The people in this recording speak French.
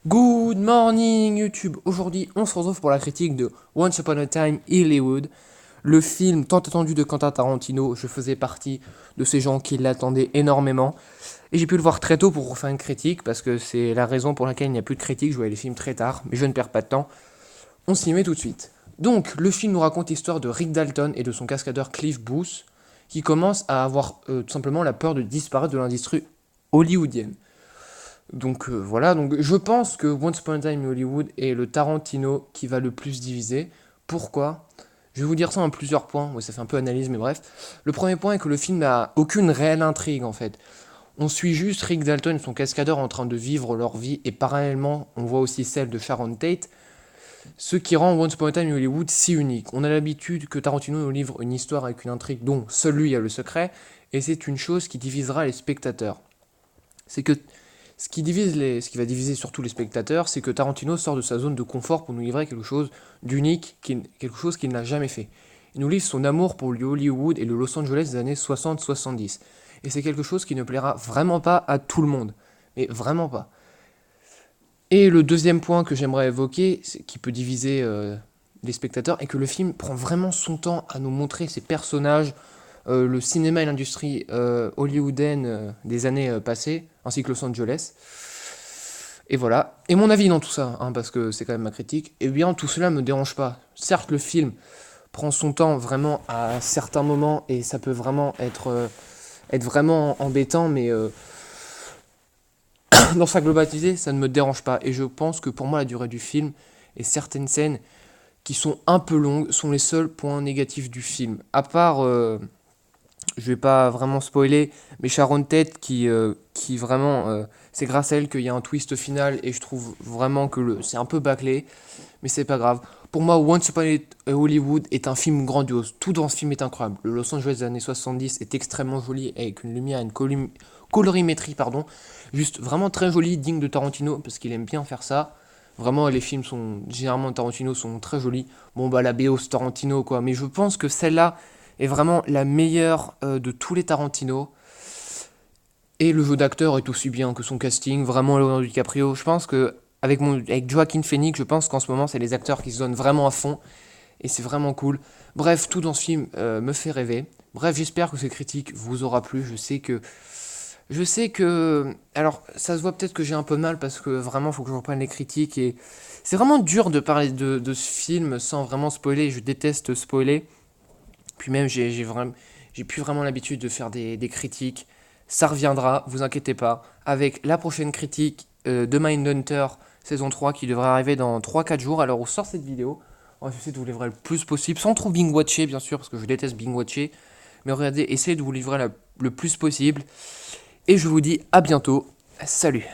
Good morning YouTube. Aujourd'hui on se retrouve pour la critique de Once Upon a Time in Hollywood, le film tant attendu de Quentin Tarantino. Je faisais partie de ces gens qui l'attendaient énormément et j'ai pu le voir très tôt pour faire une critique parce que c'est la raison pour laquelle il n'y a plus de critique. Je voyais les films très tard mais je ne perds pas de temps. On s'y met tout de suite. Donc le film nous raconte l'histoire de Rick Dalton et de son cascadeur Cliff Booth qui commence à avoir tout simplement la peur de disparaître de l'industrie hollywoodienne. Donc voilà, donc je pense que Once Upon a Time in Hollywood est le Tarantino qui va le plus diviser. Pourquoi? Je vais vous dire ça en plusieurs points, ouais, ça fait un peu analyse, mais bref. Le premier point est que le film n'a aucune réelle intrigue en fait. On suit juste Rick Dalton et son cascadeur en train de vivre leur vie, et parallèlement, on voit aussi celle de Sharon Tate, ce qui rend Once Upon a Time in Hollywood si unique. On a l'habitude que Tarantino nous livre une histoire avec une intrigue dont seul lui a le secret, et c'est une chose qui divisera les spectateurs. C'est que ce qui va diviser surtout les spectateurs, c'est que Tarantino sort de sa zone de confort pour nous livrer quelque chose d'unique, quelque chose qu'il n'a jamais fait. Il nous livre son amour pour le Hollywood et le Los Angeles des années 60-70. Et c'est quelque chose qui ne plaira vraiment pas à tout le monde. Mais vraiment pas. Et le deuxième point que j'aimerais évoquer, qui peut diviser les spectateurs, est que le film prend vraiment son temps à nous montrer ses personnages, le cinéma et l'industrie hollywoodienne des années passées, ainsi que Los Angeles. Et voilà. Et mon avis dans tout ça, hein, parce que c'est quand même ma critique, eh bien tout cela me dérange pas. Certes, le film prend son temps vraiment à certains moments et ça peut vraiment être vraiment embêtant, mais dans sa globalité, ça ne me dérange pas. Et je pense que pour moi, la durée du film et certaines scènes qui sont un peu longues sont les seuls points négatifs du film. À part je vais pas vraiment spoiler, mais Sharon Tate qui vraiment, c'est grâce à elle qu'il y a un twist final et je trouve vraiment que c'est un peu bâclé, mais c'est pas grave. Pour moi, Once Upon a Hollywood est un film grandiose. Tout dans ce film est incroyable. Le Los Angeles des années 70 est extrêmement joli avec une lumière, une colorimétrie, pardon, juste vraiment très joli, digne de Tarantino parce qu'il aime bien faire ça. Vraiment, les films sont généralement Tarantino sont très jolis. Bon bah la BO c'est Tarantino quoi, mais je pense que celle-là est vraiment la meilleure de tous les Tarantino. Et le jeu d'acteur est aussi bien que son casting. Vraiment, Leonardo DiCaprio, je pense que avec Joaquin Phoenix, je pense qu'en ce moment, c'est les acteurs qui se donnent vraiment à fond. Et c'est vraiment cool. Bref, tout dans ce film me fait rêver. Bref, j'espère que ces critiques vous aura plu. Je sais que... Alors, ça se voit peut-être que j'ai un peu mal parce que vraiment, il faut que je reprenne les critiques. Et c'est vraiment dur de parler de ce film sans vraiment spoiler. Je déteste spoiler. Puis même, j'ai plus vraiment l'habitude de faire des critiques. Ça reviendra, vous inquiétez pas, avec la prochaine critique de Mindhunter saison 3 qui devrait arriver dans 3-4 jours. Alors, on sort cette vidéo. On va essayer de vous livrer le plus possible, sans trop binge-watcher, bien sûr, parce que je déteste binge-watcher. Mais regardez, essayez de vous livrer le plus possible. Et je vous dis à bientôt. Salut!